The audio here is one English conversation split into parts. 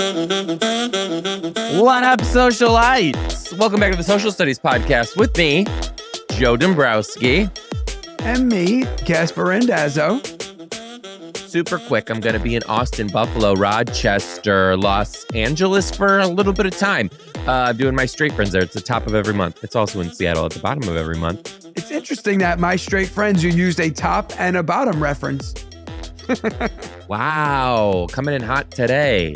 What up, socialites? Welcome back to the Social Studies Podcast with me, Joe Dombrowski. And me, Gaspare Randazzo. Super quick, I'm going to be in Austin, Buffalo, Rochester, Los Angeles for a little bit of time, doing my straight friends there. It's the top of every month. It's also in Seattle at the bottom of every month. It's interesting that my straight friends, you used a top and a bottom reference. Wow, coming in hot today.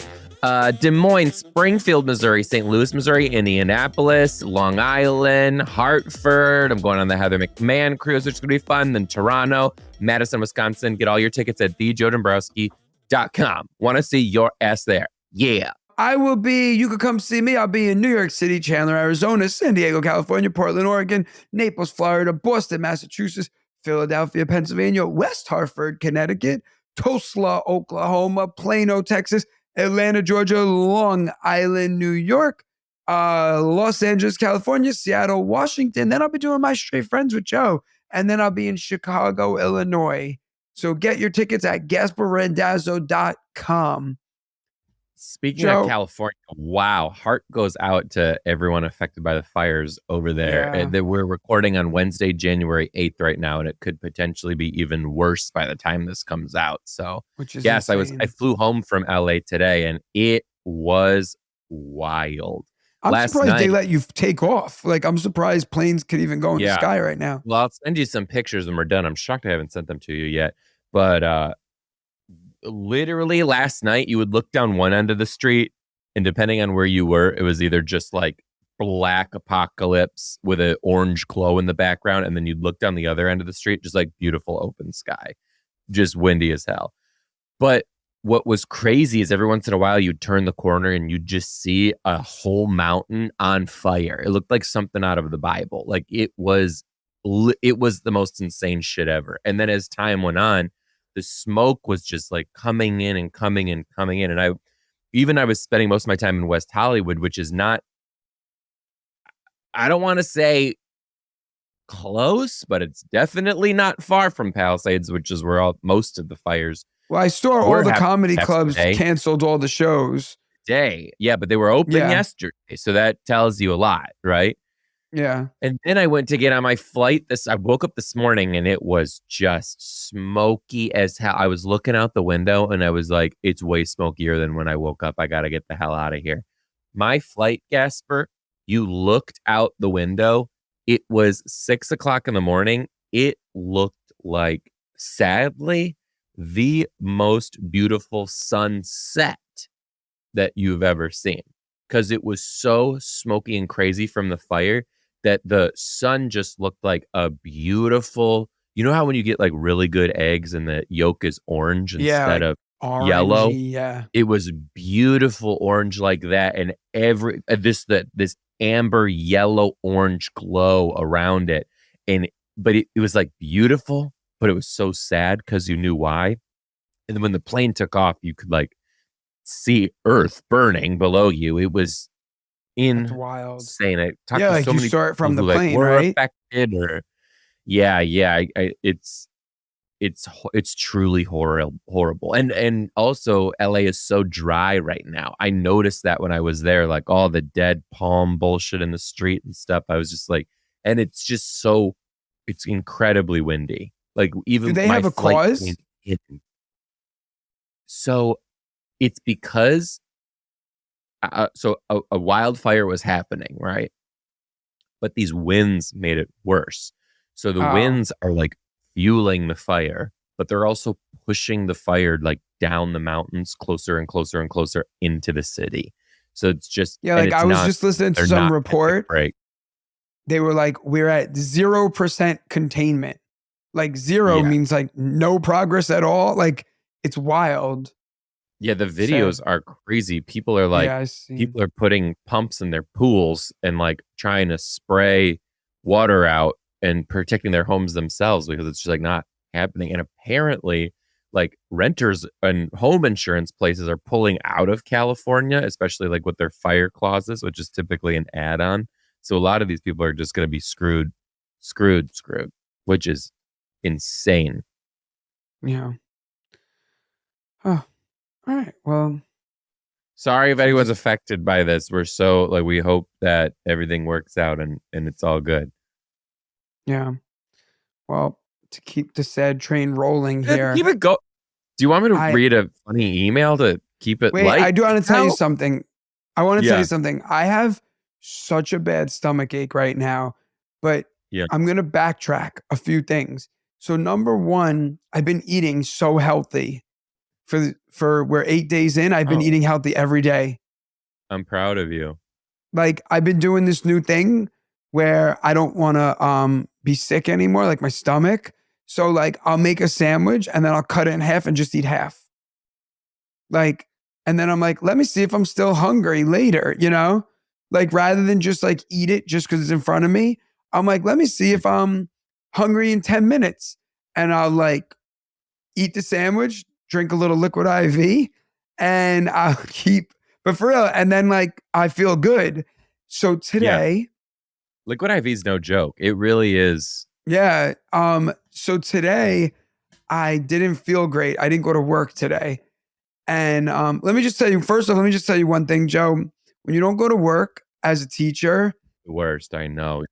Des Moines, Springfield, Missouri, St. Louis, Missouri, Indianapolis, Long Island, Hartford. I'm going on the Heather McMahon cruise, which is going to be fun. Then Toronto, Madison, Wisconsin. Get all your tickets at thejoedombrowski.com. Want to see your ass there. Yeah. You could come see me. I'll be in New York City, Chandler, Arizona, San Diego, California, Portland, Oregon, Naples, Florida, Boston, Massachusetts, Philadelphia, Pennsylvania, West Hartford, Connecticut, Tulsa, Oklahoma, Plano, Texas, Atlanta, Georgia, Long Island, New York, Los Angeles, California, Seattle, Washington. Then I'll be doing my straight friends with Joe. And then I'll be in Chicago, Illinois. So get your tickets at GaspareRandazzo.com. Speaking of California, wow, heart goes out to everyone affected by the fires over there. Yeah. We're recording on Wednesday, January 8th right now, and it could potentially be even worse by the time this comes out. So, which is yes, insane. I flew home from LA today, and it was wild. I'm surprised they let you take off. Like, I'm surprised planes could even go in the sky right now. Well, I'll send you some pictures when we're done. I'm shocked I haven't sent them to you yet. But literally last night, you would look down one end of the street, and depending on where you were, it was either just like black apocalypse with an orange glow in the background, and then you'd look down the other end of the street, just like beautiful open sky, just windy as hell. But what was crazy is every once in a while you'd turn the corner and you'd just see a whole mountain on fire. It looked like something out of the Bible. Like it was the most insane shit ever. And then as time went on, the smoke was just like coming in and coming in. And I was spending most of my time in West Hollywood, which is not, I don't want to say close, but it's definitely not far from Palisades, which is where most of the fires. Well, I saw all the comedy clubs canceled all the shows. Yeah, but they were open yesterday. So that tells you a lot, right? Yeah. And then I went to get on my flight. I woke up this morning and it was just smoky as hell. I was looking out the window and I was like, it's way smokier than when I woke up. I got to get the hell out of here. My flight, Gaspar, you looked out the window. It was 6 o'clock in the morning. It looked like, sadly, the most beautiful sunset that you've ever seen, because it was so smoky and crazy from the fire that the sun just looked like a beautiful, you know how when you get like really good eggs and the yolk is orange instead of orangey, yellow? Yeah. It was beautiful orange like that. And this amber yellow orange glow around it. But it was like beautiful, but it was so sad because you knew why. And then when the plane took off, you could like see Earth burning below you. It was insane. I talked to so many saw it from the people plane, were right? affected, or it's truly horrible. And also LA is so dry right now. I noticed that when I was there, like all the dead palm bullshit in the street and stuff. I was just like, and it's incredibly windy. Like even do they have a cause? So it's because a wildfire was happening, right? But these winds made it worse. So the winds are like fueling the fire, but they're also pushing the fire like down the mountains closer and closer and closer into the city. So it's just I was just listening to some report. They were like, we're at 0% containment. Like zero means like no progress at all. Like it's wild. Yeah, the videos are crazy. People are like, people are putting pumps in their pools and like trying to spray water out and protecting their homes themselves because it's just like not happening. And apparently, like renters and home insurance places are pulling out of California, especially like with their fire clauses, which is typically an add-on. So a lot of these people are just going to be screwed, which is insane. Yeah. Oh. All right. Well, Sorry if So anyone's just affected by this. We're so like we hope that everything works out and it's all good. yeah. Well, to keep the sad train rolling Keep here, it go. Do you want me to I read a funny email to keep it wait. I light? do want to tell you How? something. I want to tell you Yeah. something. I have such a bad stomach ache right now, but Yeah. I'm gonna backtrack a few things. So number one, I've been eating so healthy for we're 8 days in. I've been Oh, eating healthy every day. I'm proud of you. Like I've been doing this new thing where I don't want to be sick anymore, like my stomach. So like I'll make a sandwich and then I'll cut it in half and just eat half. Like, and then I'm like, let me see if I'm still hungry later, you know? Like rather than just like eat it just because it's in front of me, I'm like, let me see if I'm hungry in 10 minutes. And I'll like eat the sandwich, drink a little liquid IV, and I'll keep, but for real, and then like I feel good. So Yeah. today, Liquid IV is no joke. It really is. yeah, so today I didn't feel great. I didn't go to work today. And let me just tell you, first off, let me just tell you one thing, Joe. When you don't go to work as a teacher, The worst. I know.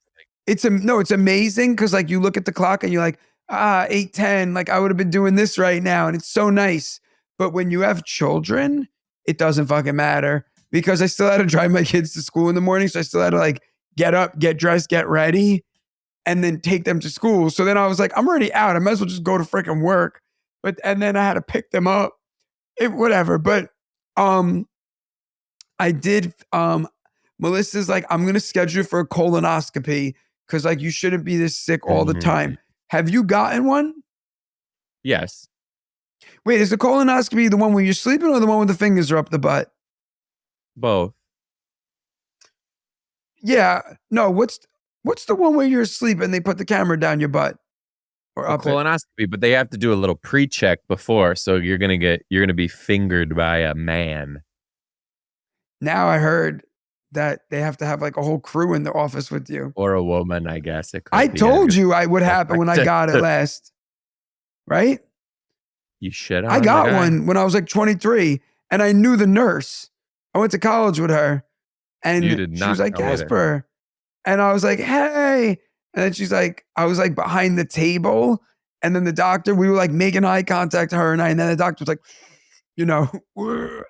it's amazing because like you look at the clock and you're like, 8:10, like I would have been doing this right now. And it's so nice. But when you have children, it doesn't fucking matter because I still had to drive my kids to school in the morning. So I still had to like get up, get dressed, get ready, and then take them to school. So then I was like, I'm already out. I might as well just go to freaking work. But and then I had to pick them up. Whatever. But um I did Melissa's like, I'm gonna schedule you for a colonoscopy because like you shouldn't be this sick all the Mhm. time. Have you gotten one? Yes. Wait, is the colonoscopy the one where you're sleeping or the one with the fingers are up the butt? Both. Yeah. No, what's the one where you're asleep and they put the camera down your butt or A up it? colonoscopy, but they have to do a little pre-check before, so you're gonna be fingered by a man Now I heard that they have to have like a whole crew in the office with you. or a woman, I guess it I could be. told you I would happen when I got it last, right? You shit I on the got guy? one when I was like 23 and I knew the nurse. I went to college with her You and did she not was like, tell me this. Gaspar. And I was like, hey. And then she's like, I was like behind the table. And then the doctor, we were like making eye contact, her and I. And then the doctor was like, you know,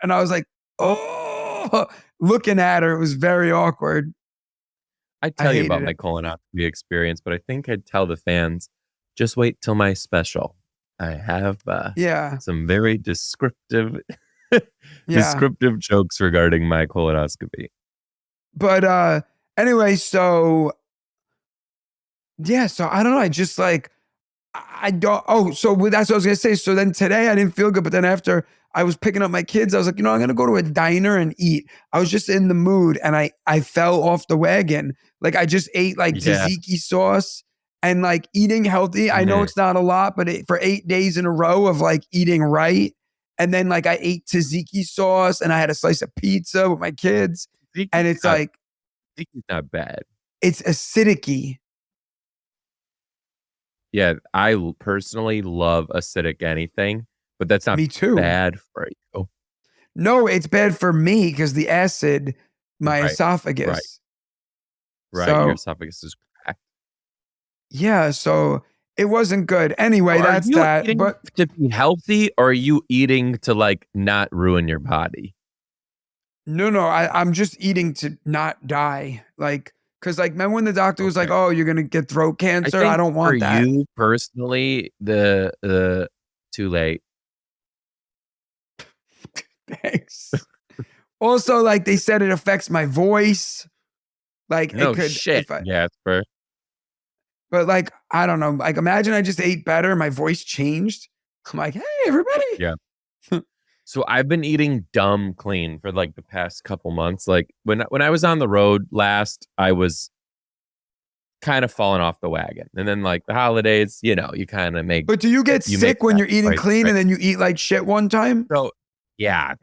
and I was like, oh, looking at her. It was very awkward. I'd I tell you hated about it. my colonoscopy experience, but I think I'd tell the fans, just wait till my special. I have Yeah. some very descriptive Yeah. descriptive jokes regarding my colonoscopy. But anyway, so yeah, so I don't know. I just like I don't. Oh, so that's what I was gonna say. So then today I didn't feel good, but then after I was picking up my kids, I was like, I'm gonna go to a diner and eat. I was just in the mood, and I fell off the wagon. Like I just ate like Yeah. tzatziki sauce and like eating healthy. I know Man, it's not a lot, but for 8 days in a row of like eating right, and then like I ate tzatziki sauce and I had a slice of pizza with my kids, and Zeke's it's not like Zeke's not bad. it's acidic. Yeah, personally love acidic anything, but that's not Me too. bad for you. No, it's bad for me because the acid, my Right, right, esophagus. right. Your So esophagus is cracked. yeah, so it wasn't good. So Anyway, are that's you that. eating But to be healthy or are you eating to like not ruin your body? no, I'm just eating to not die. Like, cause like remember when the doctor was like, Okay. "Oh, you're gonna get throat I cancer." I think don't for want that. you personally, the too late. Thanks. Also, like they said, it affects my voice. Like it No could shit, if I, Jasper. but like I don't know. Like imagine I just ate better, my voice changed. I'm like, hey, everybody. Yeah. So I've been eating dumb clean for like the past couple months. Like when I was on the road last, I was kind of falling off the wagon. And then like the holidays, you kind of make But do you get you make sick when you're eating sacrifices, clean right? and then you eat like shit one time? So yeah.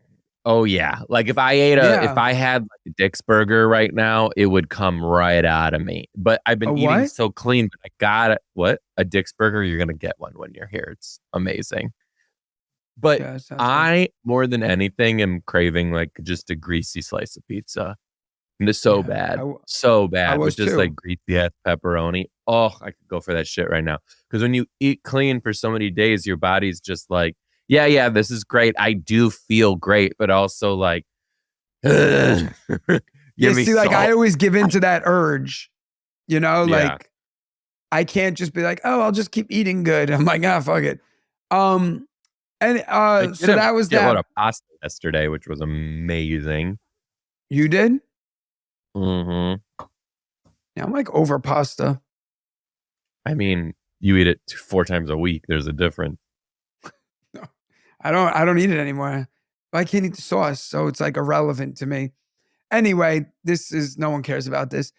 Oh yeah. Like if Yeah. I had like a Dick's burger right now, it would come right out of me. But I've A been eating what? so clean, but I got it. What? A Dick's burger? You're gonna get one when you're here. It's amazing. But Yeah, it sounds good. I, more than anything, am craving like just a greasy slice of pizza. And it's so Yeah, bad. So I bad with was just too. like greasy ass pepperoni. Oh, I could go for that shit right now. Because when you eat clean for so many days, your body's just like, yeah, this is great. I do feel great, but also like, ugh, Yeah, give me see, like I salt. always give in to that urge, Yeah. like I can't just be like, oh, I'll just keep eating good. I'm like, ah, fuck it. Um, and I did so a that was shitload that. of pasta yesterday, which was amazing. You did? Hmm. Yeah, I'm like over pasta. I mean, you eat it 4 times a week. There's a difference. No, I don't eat it anymore. I can't eat the sauce, so it's like irrelevant to me. Anyway, this is no one cares about this.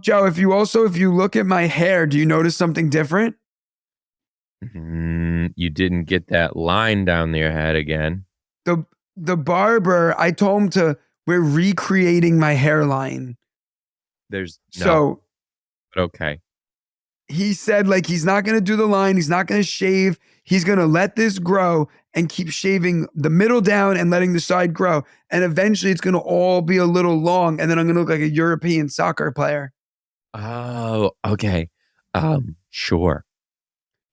Joe, if you look at my hair, do you notice something different? You didn't get that line down your head again. The the barber, I told him to we're recreating my hairline. There's no, So but okay. he said like he's not going to do the line, he's not going to shave, he's going to let this grow and keep shaving the middle down and letting the side grow, and eventually it's going to all be a little long, and then I'm going to look like a European soccer player. Oh, okay. Sure.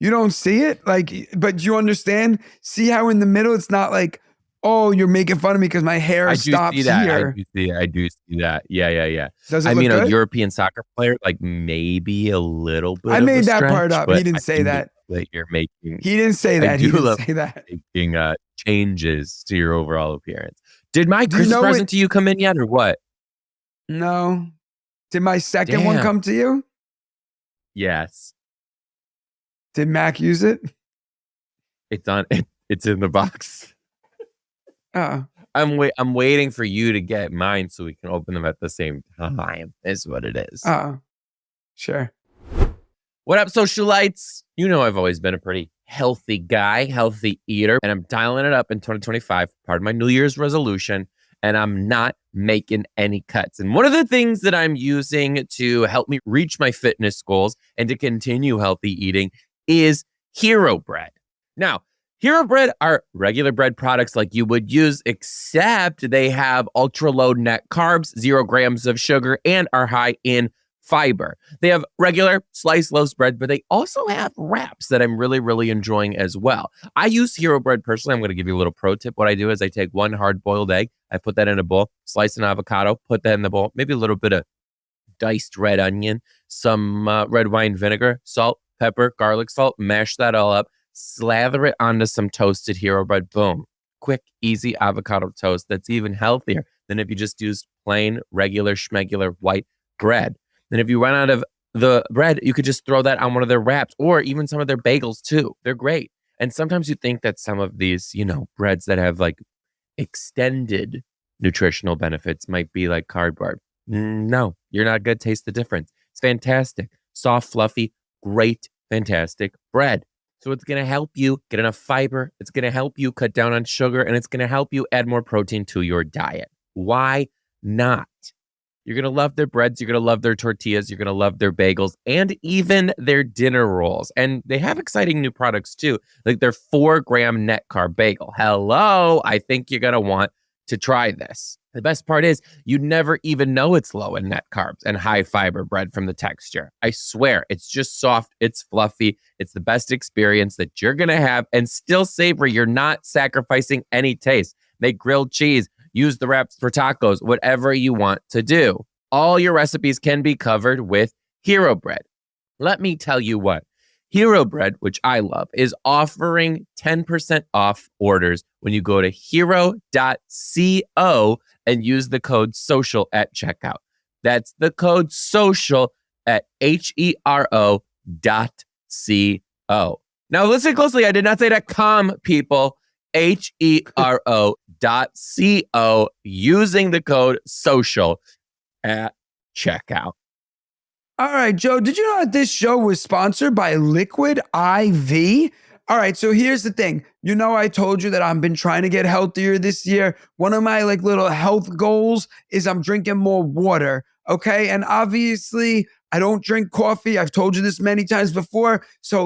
You don't see it, like, but you understand, see how in the middle it's not like, oh, you're making fun of me because my hair I do see stops that. I here. do see I do see that. Yeah. Does it I look mean, a good? European soccer player, like maybe a little I bit of a made that part stretch, up. He but didn't I say do love that. that you're making. He didn't say I that. He do didn't love say that. making changes to your overall appearance. Did my Do you Christmas know present what? to you come in yet, or what? No. Did my second one Damn. come to you? Yes, Did Mac use it? it's on. It's in the box. Oh, I'm waiting for you to get mine so we can open them at the same time. Is what it is. oh, sure. What up, socialites? You know I've always been a pretty healthy guy, healthy eater, and I'm dialing it up in 2025, part of my New Year's resolution, and I'm not making any cuts. And one of the things that I'm using to help me reach my fitness goals and to continue healthy eating is Hero Bread. Now, Hero Bread are regular bread products like you would use, except they have ultra low net carbs, 0 grams of sugar, and are high in fiber. They have regular sliced loaf bread, but they also have wraps that I'm really, really enjoying as well. I use Hero Bread personally. I'm going to give you a little pro tip. What I do is I take one hard boiled egg, I put that in a bowl, slice an avocado, put that in the bowl, maybe a little bit of diced red onion, some red wine vinegar, salt, pepper, garlic salt, mash that all up, slather it onto some toasted Hero Bread. Boom. Quick, easy avocado toast that's even healthier than if you just used plain, regular, schmegular white bread. And if you run out of the bread, you could just throw that on one of their wraps or even some of their bagels too. They're great. And sometimes you think that some of these, breads that have like extended nutritional benefits might be like cardboard. No, you're not going to taste the difference. It's fantastic. Soft, fluffy, great, fantastic bread. So it's going to help you get enough fiber. It's going to help you cut down on sugar, and it's going to help you add more protein to your diet. Why not? You're going to love their breads. You're going to love their tortillas. You're going to love their bagels and even their dinner rolls. And they have exciting new products too, like their 4 gram net carb bagel. Hello. I think you're going to want to try this. The best part is you never even know it's low in net carbs and high fiber bread from the texture. I swear, it's just soft. It's fluffy. It's the best experience that you're going to have and still savory. You're not sacrificing any taste. They grilled cheese. Use the wraps for tacos, whatever you want to do. All your recipes can be covered with Hero Bread. Let me tell you what. Hero Bread, which I love, is offering 10% off orders when you go to hero.co and use the code social at checkout. That's the code social at HERO.co. Now listen closely. I did not say .com, people. HERO.co using the code social at checkout. All right, Joe, did you know that this show was sponsored by Liquid IV? All right, so here's the thing. I told you that I've been trying to get healthier this year. One of my little health goals is I'm drinking more water, okay? And obviously, I don't drink coffee. I've told you this many times before. So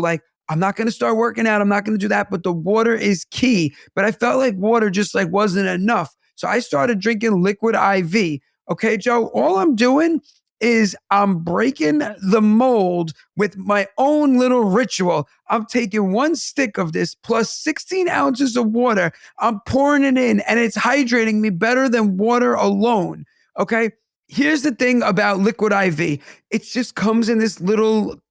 I'm not going to start working out. I'm not going to do that. But the water is key. But I felt like water just like wasn't enough. So I started drinking liquid IV. Okay, Joe, all I'm doing is I'm breaking the mold with my own little ritual. I'm taking one stick of this plus 16 ounces of water. I'm pouring it in and it's hydrating me better than water alone. Okay. Here's the thing about liquid IV. It just comes in this little,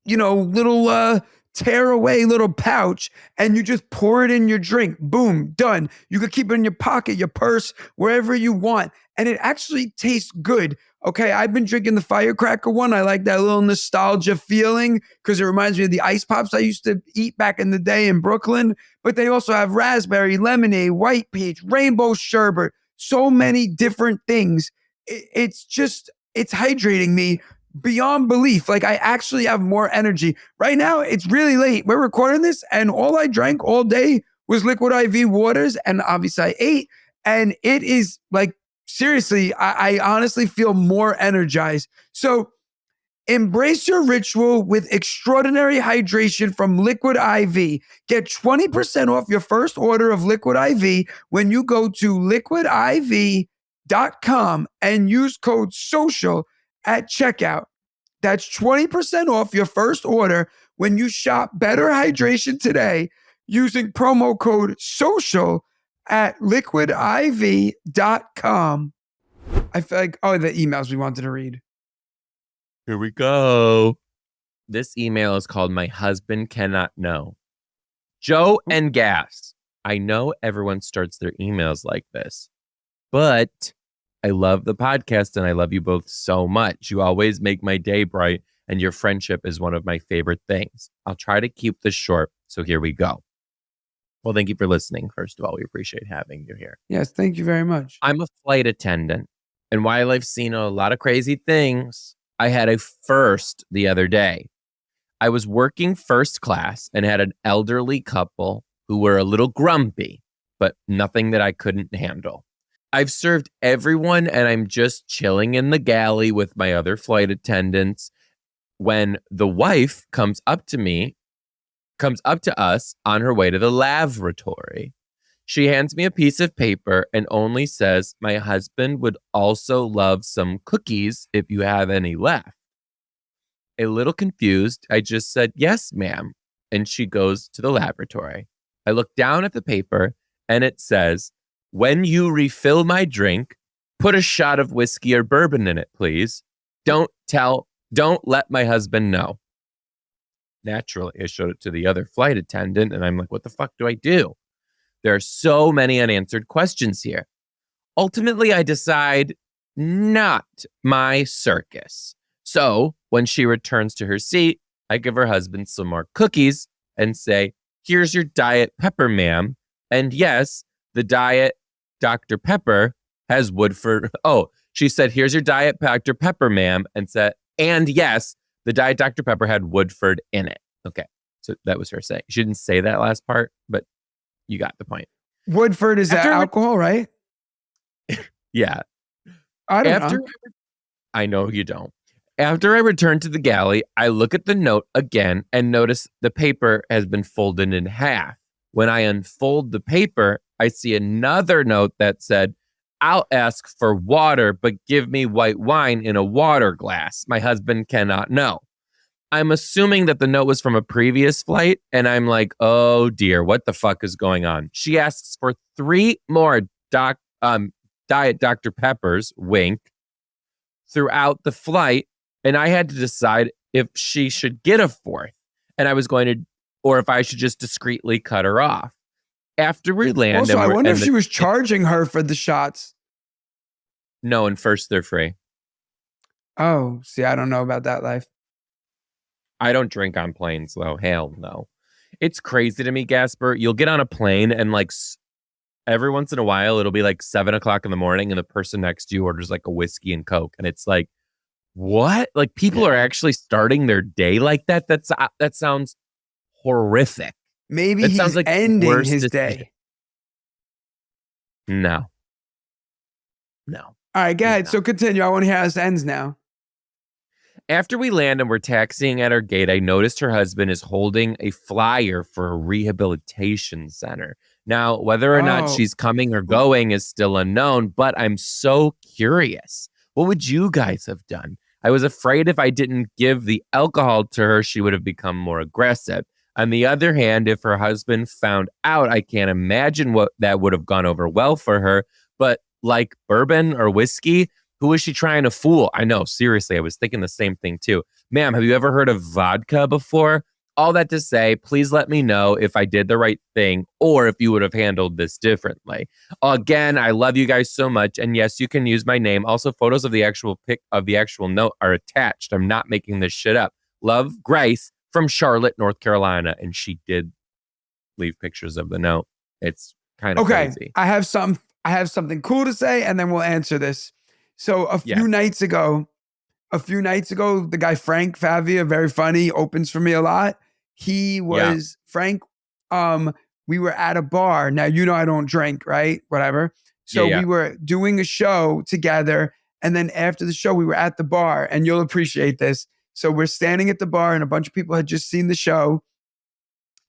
tear away little pouch and you just pour it in your drink. Boom, done. You could keep it in your pocket, your purse, wherever you want. And it actually tastes good. Okay, I've been drinking the firecracker one. I like that little nostalgia feeling because it reminds me of the ice pops I used to eat back in the day in Brooklyn. But they also have raspberry, lemonade, white peach, rainbow sherbet, so many different things. It's hydrating me beyond belief. Like I actually have more energy. Right now, it's really late. We're recording this, and all I drank all day was liquid IV waters, and obviously I ate. And it is like seriously, I honestly feel more energized. So embrace your ritual with extraordinary hydration from Liquid IV. Get 20% off your first order of Liquid IV when you go to liquidiv.com and use code SOCIAL at checkout. That's 20% off your first order when you shop Better Hydration today using promo code SOCIAL at liquidiv.com. I feel like, the emails we wanted to read. Here we go. This email is called My Husband Cannot Know. Joe and Gas. I know everyone starts their emails like this, but I love the podcast and I love you both so much. You always make my day bright and your friendship is one of my favorite things. I'll try to keep this short, so here we go. Well, thank you for listening. First of all, we appreciate having you here. Yes, thank you very much. I'm a flight attendant, and while I've seen a lot of crazy things, I had a first the other day. I was working first class and had an elderly couple who were a little grumpy, but nothing that I couldn't handle. I've served everyone and I'm just chilling in the galley with my other flight attendants when the wife comes up to us on her way to the lavatory. She hands me a piece of paper and only says, my husband would also love some cookies if you have any left. A little confused, I just said, yes, ma'am. And she goes to the lavatory. I look down at the paper and it says, when you refill my drink, put a shot of whiskey or bourbon in it, please. Don't let my husband know. Naturally, I showed it to the other flight attendant and I'm like, what the fuck do I do? There are so many unanswered questions here. Ultimately, I decide not my circus. So when she returns to her seat, I give her husband some more cookies and say, here's your Diet Pepper, ma'am. And yes, the Diet Dr. Pepper has Woodford. Oh, she said, here's your Diet Dr. Pepper, ma'am. And said, and yes, the Diet Dr. Pepper had Woodford in it. Okay. So that was her saying. She didn't say that last part, but you got the point. Woodford is alcohol, right? Yeah. I don't know. I know you don't. After I return to the galley, I look at the note again and notice the paper has been folded in half. When I unfold the paper, I see another note that said, I'll ask for water, but give me white wine in a water glass. My husband cannot know. I'm assuming that the note was from a previous flight, and I'm like, oh dear, what the fuck is going on? She asks for 3 more Diet Dr. Peppers, wink, throughout the flight, and I had to decide if she should get a 4th, and I was going to, or if I should just discreetly cut her off. After we land, also, I wonder if she was charging her for the shots. No, and first they're free. Oh, see, I don't know about that life. I don't drink on planes, though. Hell no. It's crazy to me, Gaspar. You'll get on a plane and like every once in a while, it'll be like 7 o'clock in the morning and the person next to you orders like a whiskey and Coke. And it's like, what? Like people are actually starting their day like that? That sounds horrific. Maybe that he's like ending his day. No. All right, go ahead. So continue. I want to hear how this ends now. After we land and we're taxiing at our gate, I noticed her husband is holding a flyer for a rehabilitation center. Now, whether or not Oh, she's coming or going is still unknown, but I'm so curious. What would you guys have done? I was afraid if I didn't give the alcohol to her, she would have become more aggressive. On the other hand, if her husband found out, I can't imagine what that would have gone over well for her. But like bourbon or whiskey, who is she trying to fool? I know, seriously, I was thinking the same thing too. Ma'am, have you ever heard of vodka before? All that to say, please let me know if I did the right thing or if you would have handled this differently. Again, I love you guys so much. And yes, you can use my name. Also, photos of the actual pic of the actual note are attached. I'm not making this shit up. Love, Grace from Charlotte, North Carolina. And she did leave pictures of the note. It's kind of okay. crazy. I have something cool to say, and then we'll answer this. So Yeah. a few nights ago, the guy Frank Favia, very funny, opens for me a lot. He Yeah. was Frank. We were at a bar. Now you know I don't drink, right? Whatever. Yeah. So Yeah. we were doing a show together, and then after the show, we were at the bar, and you'll appreciate this. So we're standing at the bar, and a bunch of people had just seen the show,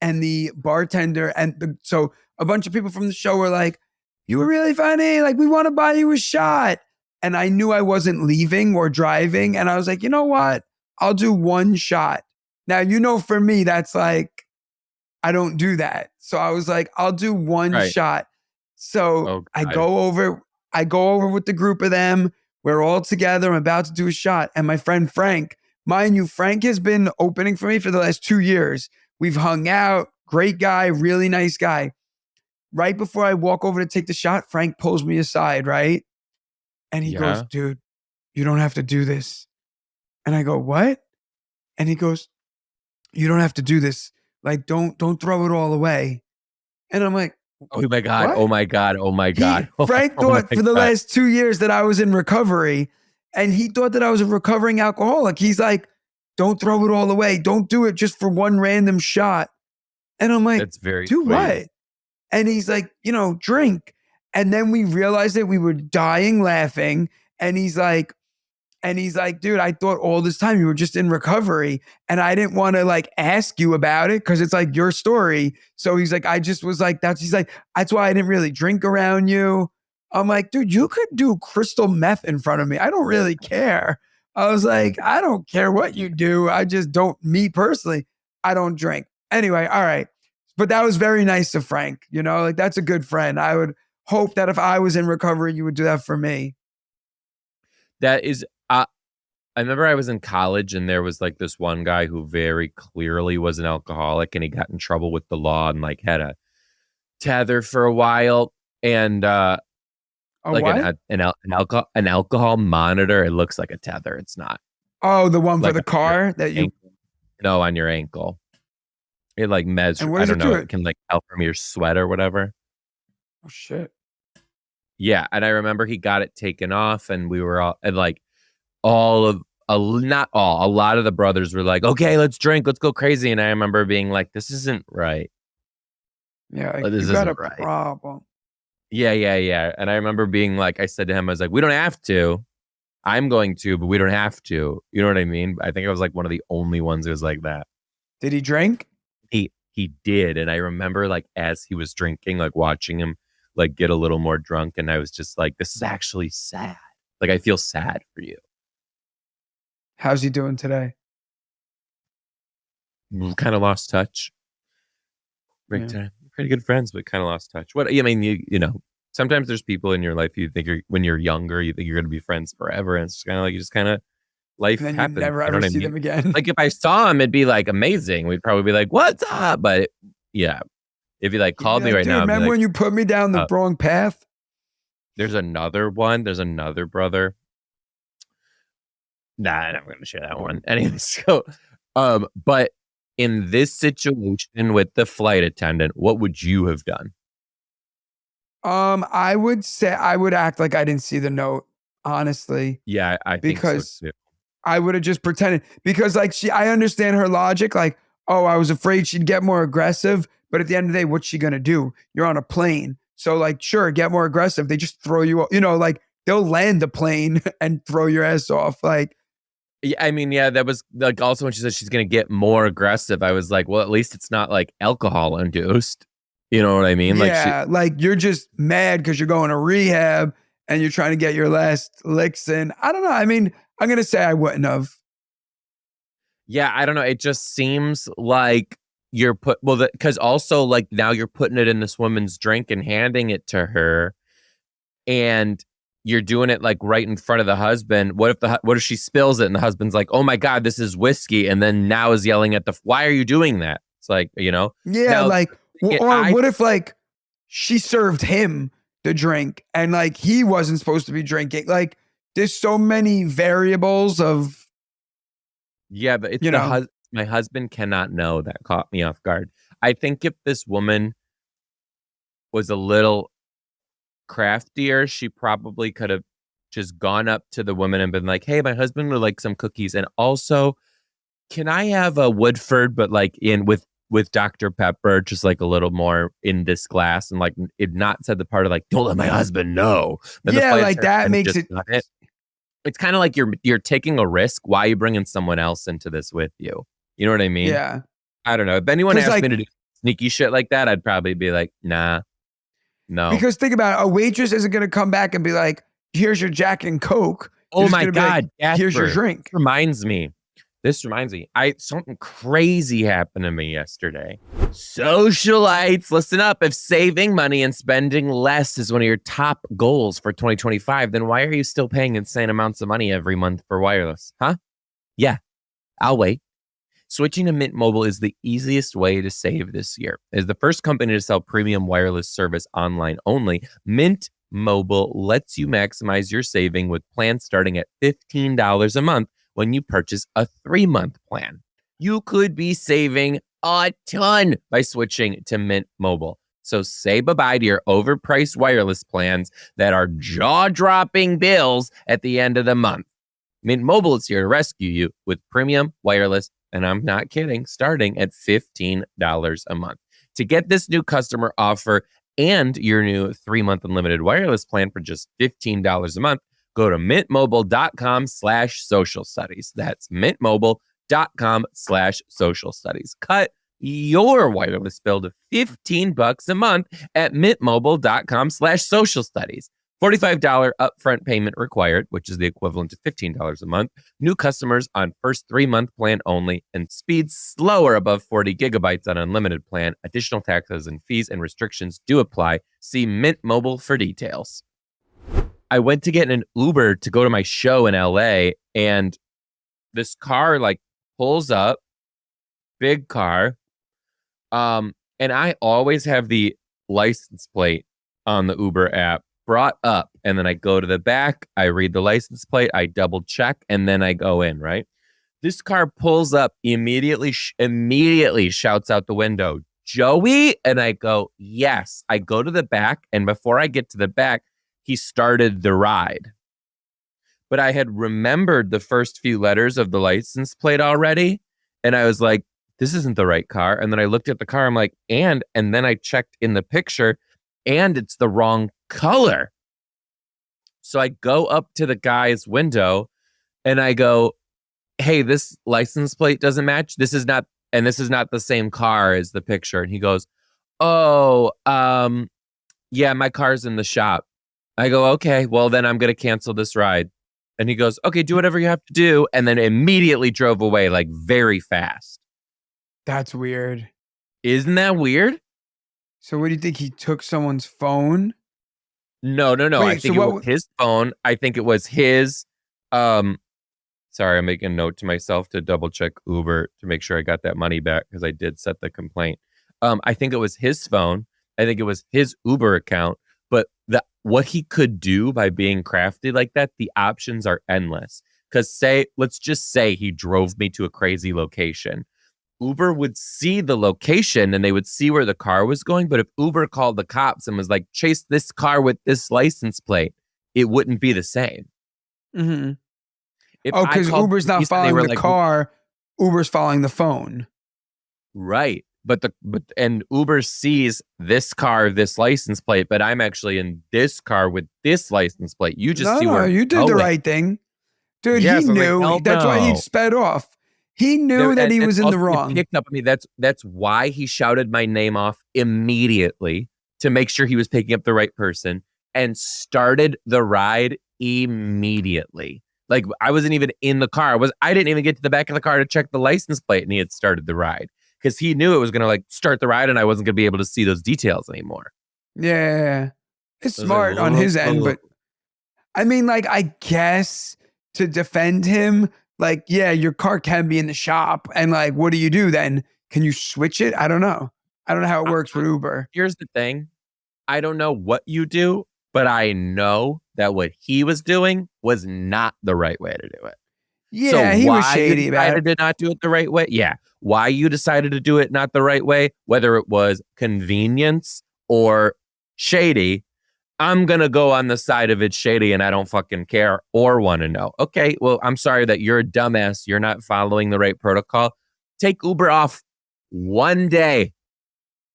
and the bartender so a bunch of people from the show were like, "You were really funny. Like, we want to buy you a shot." And I knew I wasn't leaving or driving, and I was like, "You know what? I'll do one shot." Now, for me, that's like I don't do that. So I was like, "I'll do one Right. shot." So Oh, I God. go over with the group of them. We're all together. I'm about to do a shot, and my friend Frank, mind you, Frank has been opening for me for the last 2 years. We've hung out. Great guy, really nice guy. Right before I walk over to take the shot, Frank pulls me aside, right? And he goes, Yeah. "Dude, you don't have to do this." And I go, "What?" And he goes, "You don't have to do this. Like, don't throw it all away." And I'm like, Oh my God. "What?" Oh my God. Oh my God. Frank Oh my thought for the God. last 2 years that I was in recovery, and he thought that I was a recovering alcoholic. He's like, "Don't throw it all away. Don't do it just for one random shot." And I'm like, That's very "Do sweet. what?" And he's like, "Drink." And then we realized that we were dying laughing. And he's like, "Dude, I thought all this time you were just in recovery, and I didn't want to like ask you about it because it's like your story." So he's like, "I just was like, he's like, that's why I didn't really drink around you." I'm like, "Dude, you could do crystal meth in front of me. I don't really care." I was like, "I don't care what you do. I just don't, me personally, I don't drink." Anyway, all right. But that was very nice of Frank. Like that's a good friend. I would hope that if I was in recovery, you would do that for me. That is, I remember I was in college and there was like this one guy who very clearly was an alcoholic and he got in trouble with the law and like had a tether for a while and A like what? an alcohol monitor. It looks like a tether. It's not Oh, the one for like the on your car that you. ankle. No, on your ankle. It like And measure. what I does don't it do? know. It can like tell from your sweat or whatever. Oh shit. Yeah, and I remember he got it taken off, and we were all and like all of not all, a lot of the brothers were like, "Okay, let's drink, let's go crazy." And I remember being like, "This isn't right. Yeah, like, This you got isn't a right." problem. Yeah, yeah, yeah. And I remember being like, I said to him, I was like, "We don't have to. I'm going to, but we don't have to." You know what I mean? I think I was like one of the only ones who was like that. Did he drink? He did, and I remember like as he was drinking, like watching him like get a little more drunk, and I was just like, "This is actually sad. Like I feel sad for you." How's he doing today? Kind of lost touch. Big Yeah. time. Pretty good friends, but kind of lost touch. What I mean, you know, sometimes there's people in your life you think when you're younger, you think you're gonna be friends forever, and it's kind of like you just kind of And life then you happens. never You know ever what I see mean? them again. Like if I saw him, it'd be like amazing. We'd probably be like, "What's up?" But yeah, if he like You'd be called me like, right "Dude, now, I'd be remember like, when you put me down the wrong path?" "There's another one. There's another brother." Nah, I'm not gonna share that one. Anyway, so, but in this situation with the flight attendant, what would you have done? I would say I would act like I didn't see the note, honestly, Yeah, I think so because too. I would have just pretended because like I understand her logic. Like, oh, I was afraid she'd get more aggressive, but at the end of the day, what's she gonna do? You're on a plane. So like, sure, get more aggressive. They just throw you, like they'll land the plane and throw your ass off. Like, Yeah, I mean, yeah, that was like also when she said she's gonna get more aggressive. I was like, well, at least it's not like alcohol induced. You know what I mean? Like she, Yeah, like you're just mad because you're going to rehab and you're trying to get your last licks in. I don't know. I mean, I'm gonna say I wouldn't have. yeah, I don't know. It just seems like you're because also like now you're putting it in this woman's drink and handing it to her, and you're doing it like right in front of the husband. What if she spills it and the husband's like, "Oh my God, this is whiskey," and then now is yelling at why are you doing that? It's like, Yeah, now like, or I what if like she served him the drink and like he wasn't supposed to be drinking? Like, there's so many variables of, yeah, but it's you know, my husband cannot know. That caught me off guard. I think if this woman was a little craftier, she probably could have just gone up to the woman and been like, "Hey, my husband would like some cookies, and also, can I have a Woodford, but like in with Dr. Pepper, just like a little more in this glass," and like it not said the part of like, "Don't let my husband know." Then the yeah, flight like that attendant makes just it, got it. It's kind of like you're taking a risk. Why are you bringing someone else into this with you? You know what I mean? yeah. I don't know. If anyone Cause asked me like, to do sneaky shit like that, I'd probably be like, nah, no. because think about it, a waitress isn't gonna come back and be like, here's your Jack and Coke. They're Oh just my gonna be like, God, here's your Gasper. drink. Reminds me. This reminds me. I something crazy happened to me yesterday. Socialites, listen up. If saving money and spending less is one of your top goals for 2025, then why are you still paying insane amounts of money every month for wireless? Huh? Yeah, I'll wait. Switching to Mint Mobile is the easiest way to save this year. As the first company to sell premium wireless service online only, Mint Mobile lets you maximize your saving with plans starting at $15 a month when you purchase a 3-month plan. You could be saving a ton by switching to Mint Mobile. So say bye-bye to your overpriced wireless plans that are jaw-dropping bills at the end of the month. Mint Mobile is here to rescue you with premium wireless, and I'm not kidding, starting at $15 a month. To get this new customer offer and your new 3-month unlimited wireless plan for just $15 a month, go to mintmobile.com/social studies. That's mintmobile.com/social studies. Cut your wireless bill to $15 a month at mintmobile.com/social studies. $45 upfront payment required, which is the equivalent to $15 a month. New customers on first 3-month plan only, and speeds slower above 40 gigabytes on unlimited plan. Additional taxes and fees and restrictions do apply. See Mint Mobile for details. I went to get an Uber to go to my show in LA, and this car like pulls up, big car. And I always have the license plate on the Uber app brought up, and then I go to the back, I read the license plate, I double check, and then I go in, right? This car pulls up immediately shouts out the window, "Joey?" And I go, "Yes." I go to the back, and before I get to the back, he started the ride. But I had remembered the first few letters of the license plate already, and I was like, this isn't the right car. And then I looked at the car, I'm like, and then I checked in the picture, and it's the wrong color. So I go up to the guy's window and I go, "Hey, this license plate doesn't match. This is not the same car as the picture." And he goes, "Oh, yeah, my car's in the shop." I go, "Okay, well then I'm gonna cancel this ride." And he goes, "Okay, do whatever you have to do," and then immediately drove away like very fast. That's weird. Isn't that weird? So what do you think? He took someone's phone? No, no, no. I Wait, so think it was what? his phone. I think it was his. Um, sorry, I'm making a note to myself to double check Uber to make sure I got that money back because I did set the complaint. I think it was his phone. I think it was his Uber account. But what he could do by being crafty like that, the options are endless. Because let's just say he drove me to a crazy location. Uber would see the location and they would see where the car was going. But if Uber called the cops and was like, "Chase this car with this license plate," it wouldn't be the same. Mhm. If Oh, I because called Uber's the not police and they following were the like, car, Uber's following the phone. right. And Uber sees this car, this license plate, but I'm actually in this car with this license plate. You just No, see no, where I'm you did the going. right thing. Dude, he Yes, I was like, knew. hell That's why he no. sped off. He knew that he And was in also the he wrong. picked up on me. That's why he shouted my name off immediately to make sure he was picking up the right person and started the ride immediately. Like I wasn't even in the car. I didn't even get to the back of the car to check the license plate, and he had started the ride because he knew it was gonna like start the ride, and I wasn't gonna be able to see those details anymore. Yeah. It's I was like, smart on his end, "Whoa." but I mean, like, I guess to defend him, like, yeah, your car can be in the shop. And like, what do you do then? Can you switch it? I don't know. I don't know how it I- works with Uber. Here's the thing. I don't know what you do, but I know that what he was doing was not the right way to do it. So Yeah, he was why you shady about decided it. to not do it the right way? Yeah. Why you decided to do it not the right way, whether it was convenience or shady, I'm going to go on the side of it's shady and I don't fucking care or want to know. Okay, well, I'm sorry that you're a dumbass. You're not following the right protocol. Take Uber off one day.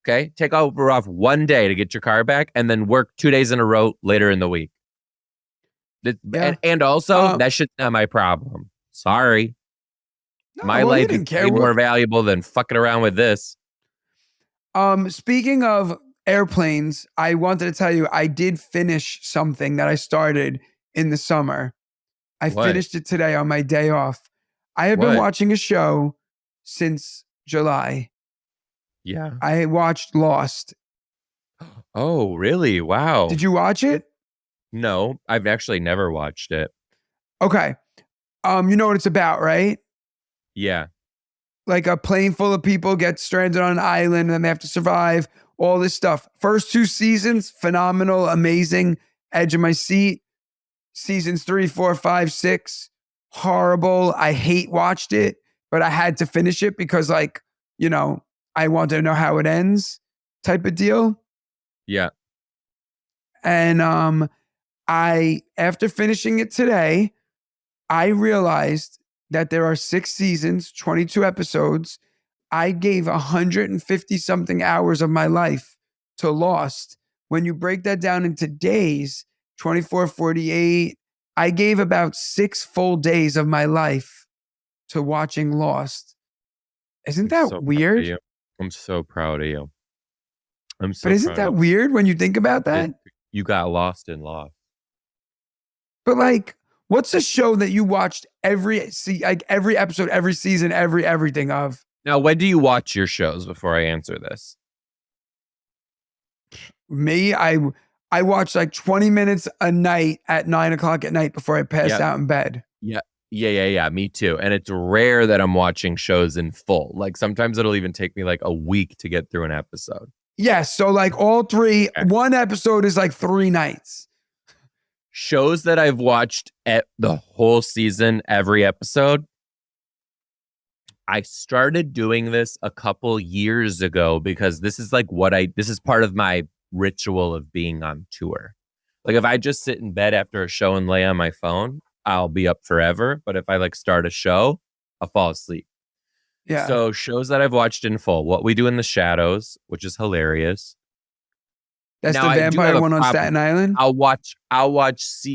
Okay, take Uber off one day to get your car back and then work 2 days in a row later in the week. Yeah. And also, Uh, that shit's not my problem. Sorry. no, My well, he life is didn't care way more what. valuable than fucking around with this. Speaking of airplanes, I wanted to tell you I did finish something that I started in the summer. I What? finished it today on my day off. I have been What? watching a show since July. Yeah. I watched Lost. Oh, really? Wow. Did you watch it? No, I've actually never watched it. Okay. You know what it's about, right? Yeah. Like a plane full of people get stranded on an island and they have to survive, all this stuff. First 2 seasons, phenomenal, amazing, edge of my seat. Seasons 3, 4, 5, 6, horrible. I hate watched it, but I had to finish it because, like, you know, I wanted to know how it ends, type of deal. Yeah. And I after finishing it today, I realized that there are 6 seasons, 22 episodes. I gave 150 something hours of my life to Lost. When you break that down into days, 24, 48, I gave about 6 full days of my life to watching Lost. Isn't I'm that so proud of weird? you. I'm so proud of you. I'm But so isn't proud of that weird when you think about you. that? You got lost in Lost. But like, what's a show that you watched every episode, every season, everything of? Now, when do you watch your shows before I answer this? Me, I watch like 20 minutes a night at 9 o'clock at night before I pass Yeah. out in bed. Yeah. Yeah. Me too. And it's rare that I'm watching shows in full. Like sometimes it'll even take me like a week to get through an episode. Yes. So like all three, Okay. one episode is like 3 nights. Shows that I've watched at the whole season, every episode. I started doing this a couple years ago because this is like this is part of my ritual of being on tour. Like if I just sit in bed after a show and lay on my phone, I'll be up forever. But if I like start a show, I'll fall asleep. Yeah. So shows that I've watched in full, What We Do in the Shadows, which is hilarious. That's Now the I do have vampire a one on problem. Staten Island.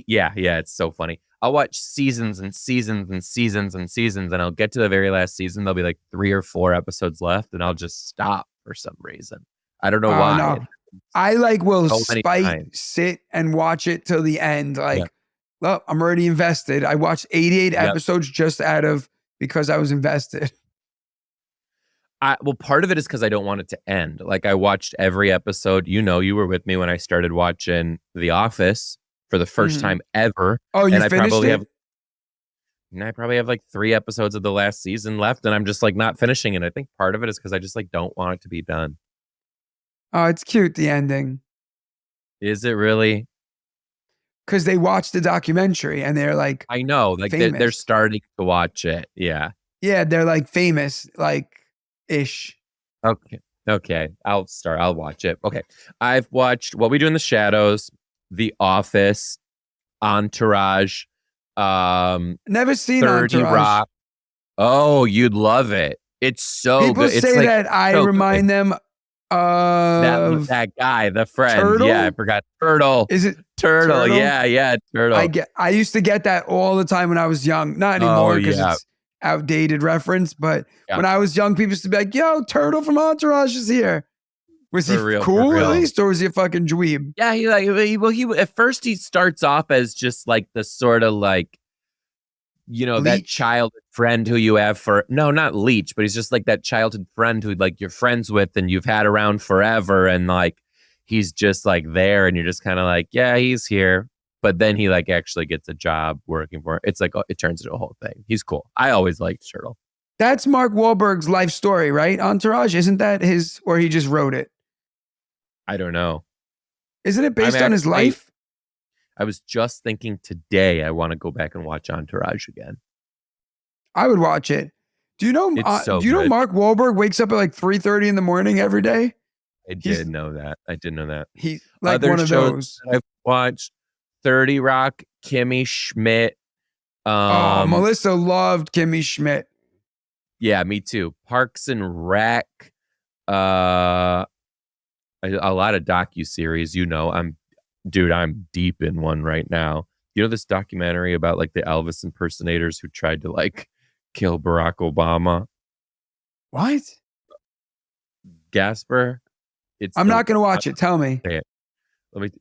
Yeah, it's so funny. I'll watch seasons and seasons and seasons and seasons, and I'll get to the very last season. There'll be like 3 or 4 episodes left, and I'll just stop for some reason. I don't know Oh why. no. I like will So many spite times. sit and watch it till the end. Yeah. Like, well, I'm already invested. I watched 88 Yep. episodes just out of because I was invested. Well, part of it is because I don't want it to end. Like I watched every episode. You know, you were with me when I started watching The Office for the first time ever. Oh, you And I finished probably it? have And I probably have like 3 episodes of the last season left, and I'm just like not finishing it. I think part of it is because I just like don't want it to be done. Oh, it's cute, the ending. Is it really? Because they watched the documentary and they're like I know, like they're famous. starting to watch it. Yeah. Yeah, they're like famous, like ish. Okay. I'll watch it. Okay. I've watched What We Do in the Shadows, The Office, Entourage, Never seen 30 Entourage. Rock. Oh, you'd love it. It's so People good. It's say like that I so remind good. them of That guy, the friend. Turtle? Yeah, I forgot. Turtle. Is it Turtle. Turtle. Yeah, turtle. I used to get that all the time when I was young. Not Oh anymore because yeah, it's outdated reference. But yeah, when I was young, people used to be like, "Yo, Turtle from Entourage is here." Was he for real, for cool at real. least, or was he a fucking dweeb? Yeah, he at first he starts off as just like the sort of like, that Leech. childhood friend who you have no, not leech, but he's just like that childhood friend who like you're friends with and you've had around forever. And like, he's just like there and you're just kind of like, yeah, he's here. But then he like actually gets a job working for it. It's like, it turns into a whole thing. He's cool. I always liked Turtle. That's Mark Wahlberg's life story, right? Entourage, isn't that his, or he just wrote it? I don't know. Isn't it based on his life? I was just thinking today I want to go back and watch Entourage again. I would watch it. Do you know? It's so do you know good. Mark Wahlberg wakes up at like 3:30 in the morning every day? I did know that. He's like Other one of shows those. that I've watched: 30 Rock, Kimmy Schmidt. Oh, Melissa loved Kimmy Schmidt. Yeah, me too. Parks and Rec. A lot of docuseries. I'm deep in one right now. You know this documentary about like the Elvis impersonators who tried to like kill Barack Obama? What? Gaspare. I'm not going to watch it. Tell me. Say it.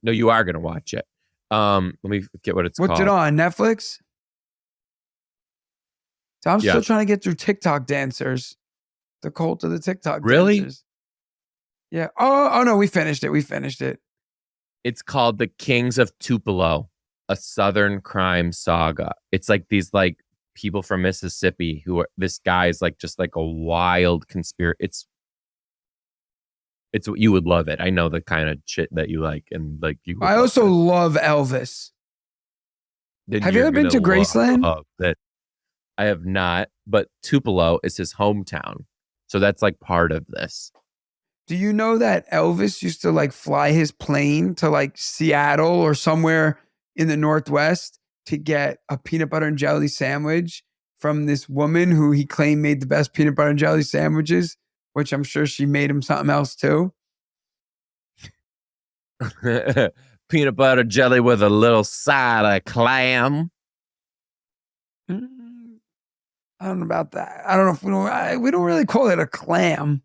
No, you are going to watch it. Let me get what it's called. What's it on? Netflix? So I'm still trying to get through TikTok dancers. The cult of the TikTok dancers. Yeah. Oh no, we finished it. It's called The Kings of Tupelo, a Southern crime saga. It's like these like people from Mississippi this guy is like just like a wild conspiracy. It's you would love it. I know the kind of shit that you like, and like you. I also love Elvis. Have you ever been to Graceland? I have not, but Tupelo is his hometown, so that's like part of this. Do you know that Elvis used to like fly his plane to like Seattle or somewhere in the Northwest to get a peanut butter and jelly sandwich from this woman who he claimed made the best peanut butter and jelly sandwiches, which I'm sure she made him something else too. Peanut butter jelly with a little side of clam. I don't know about that. I don't know if we don't really call it a clam.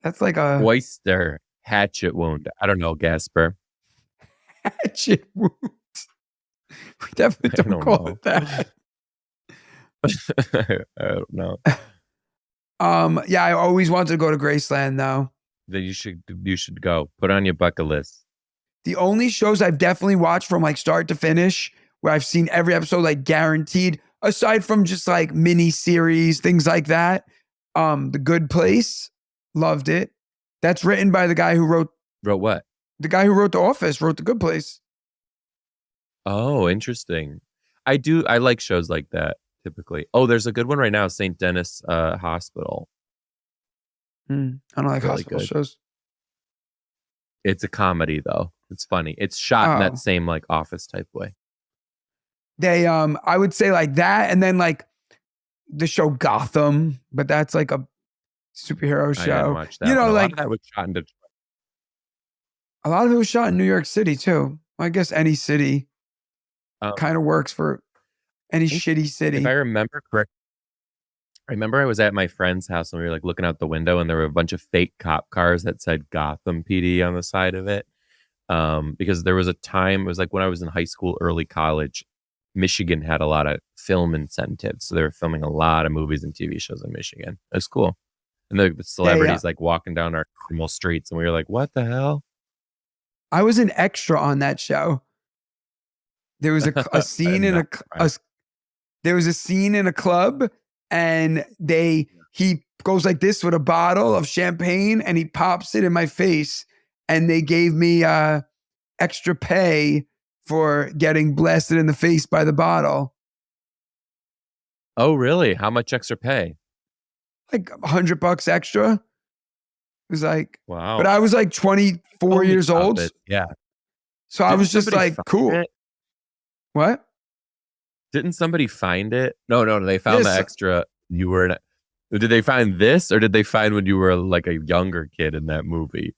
That's like a oyster hatchet wound. I don't know, Gaspare. Hatchet wound. We definitely don't call it that. I don't know. Yeah, I always wanted to go to Graceland though. Then you should go. Put it on your bucket list. The only shows I've definitely watched from like start to finish, where I've seen every episode like guaranteed, aside from just like mini series, things like that. The Good Place, loved it. That's written by the guy who wrote what? The guy who wrote The Office wrote The Good Place. Oh, interesting. I like shows like that typically. Oh, there's a good one right now, St. Denis Hospital. I don't like really hospital shows. It's a comedy though. It's funny. It's shot in that same like Office type way. They I would say like that, and then like the show Gotham, but that's like a superhero show. I didn't watch that. You know, a like lot of that was shot in Detroit. A lot of it was shot in New York City too. I guess any city kind of works for any shitty city. If I remember correctly, I remember I was at my friend's house and we were like looking out the window and there were a bunch of fake cop cars that said Gotham PD on the side of it. Because there was a time, it was like when I was in high school, early college, Michigan had a lot of film incentives. So they were filming a lot of movies and TV shows in Michigan. It was cool. And the celebrities like walking down our normal streets and we were like, what the hell? I was an extra on that show. There was a scene in there was a scene in a club, and he goes like this with a bottle of champagne and he pops it in my face, and they gave me extra pay for getting blasted in the face by the bottle. Oh, really? How much extra pay? Like $100 extra. It was like, wow. But I was like 24 years old. Yeah. So I was just like, cool. What? Didn't somebody find it? No. They found the extra. You were. Did they find this, or did they find when you were like a younger kid in that movie?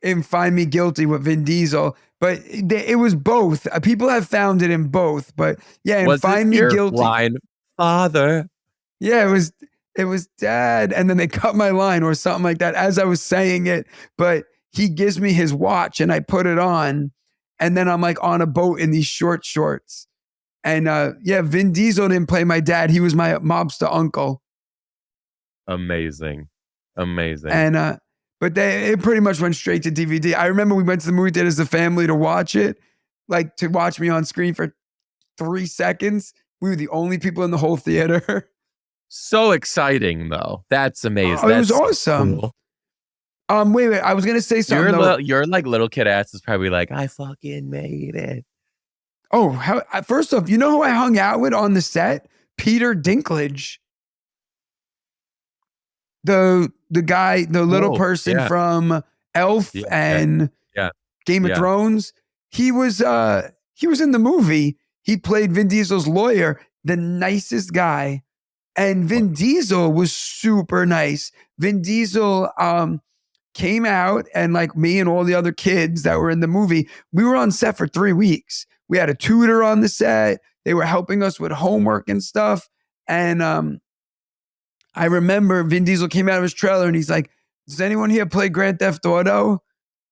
And find me guilty with Vin Diesel. But it was both. People have found it in both. But yeah, and Was it find me your guilty. line, Father? Yeah, it was Dad, and then they cut my line or something like that as I was saying it. But he gives me his watch, and I put it on, and then I'm like on a boat in these short shorts. And yeah, Vin Diesel didn't play my dad; he was my mobster uncle. Amazing. And but it pretty much went straight to DVD. I remember we went to the movie theater as a family to watch it, like to watch me on screen for 3 seconds. We were the only people in the whole theater. So exciting, though. That's amazing. Oh, it was That's awesome. cool. Wait. I was gonna say something. Your like little kid ass is probably like, I fucking made it. Oh, first off, you know who I hung out with on the set? Peter Dinklage. The guy, the little person from Elf and Game of Thrones. He was in the movie. He played Vin Diesel's lawyer, the nicest guy. And Vin Diesel was super nice. Vin Diesel came out, and like me and all the other kids that were in the movie, we were on set for 3 weeks. We had a tutor on the set. They were helping us with homework and stuff. And I remember Vin Diesel came out of his trailer and he's like, does anyone here play Grand Theft Auto?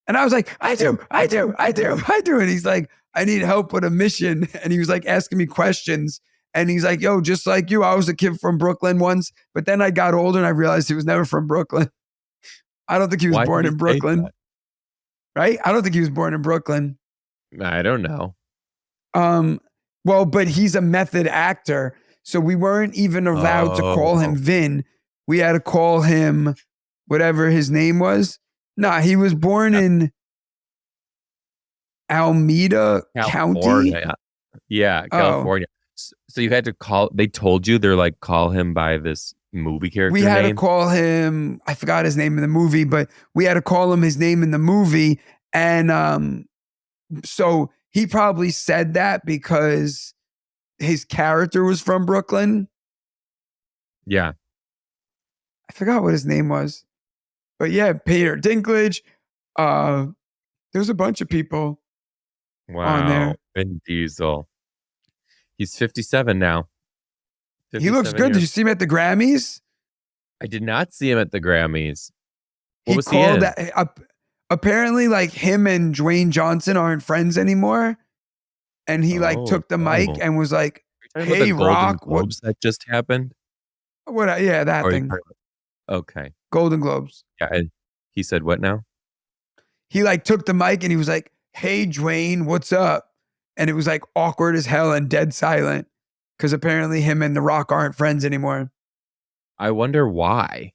And I was like, I do. And he's like, I need help with a mission. And he was like asking me questions. And he's like, yo, just like you, I was a kid from Brooklyn once. But then I got older and I realized he was never from Brooklyn. I don't think he was born in Brooklyn. Right? I don't think he was born in Brooklyn. I don't know. Well, but he's a method actor. So we weren't even allowed to call him Vin. We had to call him whatever his name was. Nah, he was born in Alameda County. Yeah, California. So you had to call, they told you, they're like, call him by this movie character We had name? to call him, I forgot his name in the movie, but we had to call him his name in the movie. And so he probably said that because his character was from Brooklyn. Yeah. I forgot what his name was. But yeah, Peter Dinklage. There's a bunch of people on there. Vin Diesel. He's 57 now. He looks good. Did you see him at the Grammys? I did not see him at the Grammys. What was called he in? Apparently, like him and Dwayne Johnson aren't friends anymore. And he took the mic and was like, "Hey, Rock, what that just happened?" What? Yeah, that thing. Okay. Golden Globes. Yeah. He said what now? He like took the mic and he was like, "Hey, Dwayne, what's up?" And it was like awkward as hell and dead silent because apparently him and The Rock aren't friends anymore. I wonder why.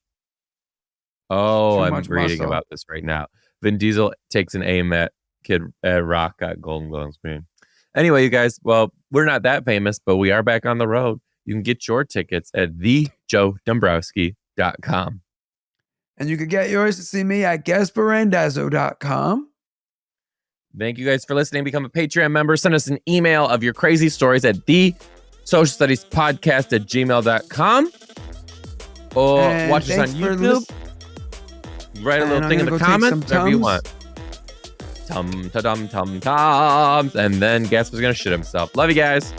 Oh, I'm reading muscle. about this right now. Vin Diesel takes an aim at Kid Rock at Golden Globes. Anyway, you guys, well, we're not that famous, but we are back on the road. You can get your tickets at thejoedombrowski.com. And you can get yours to see me at gasparrandazzo.com. Thank you guys for listening. Become a Patreon member. Send us an email of your crazy stories at thesocialstudiespodcast@gmail.com. Or watch us on YouTube. Write a little thing in the comments, whatever you want. Tum-ta-dum-tum-tums. And then Gaspar's going to shit himself. Love you guys.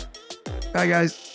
Bye, guys.